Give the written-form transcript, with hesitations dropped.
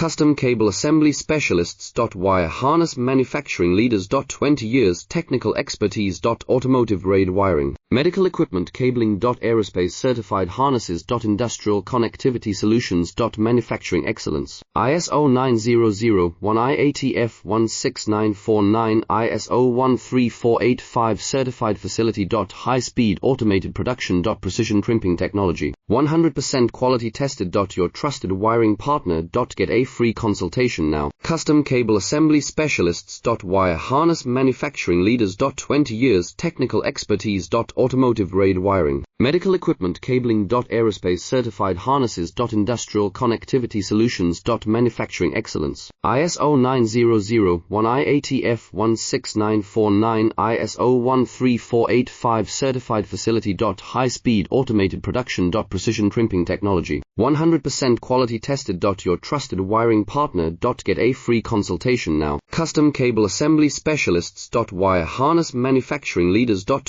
Custom Cable Assembly Specialists. Wire Harness Manufacturing Leaders. 20 years technical expertise. Automotive grade wiring, medical equipment cabling. Aerospace certified harnesses. Industrial connectivity solutions. Manufacturing excellence. ISO 9001 IATF 16949 ISO 13485 certified facility. High speed automated production. Precision crimping technology, 100% quality tested. Your trusted wiring partner. Get a free consultation now. Custom Cable Assembly Specialists. Wire Harness Manufacturing Leaders. 20 years technical expertise. Automotive grade wiring, medical equipment cabling. Aerospace certified harnesses. Industrial connectivity solutions. Manufacturing excellence. ISO 9001 IATF 16949 ISO 13485 certified facility. High speed automated production. Precision crimping technology, 100% quality tested. Your trusted wiring partner. Get a free consultation now. Custom Cable Assembly Specialists. Wire Harness Manufacturing Leaders.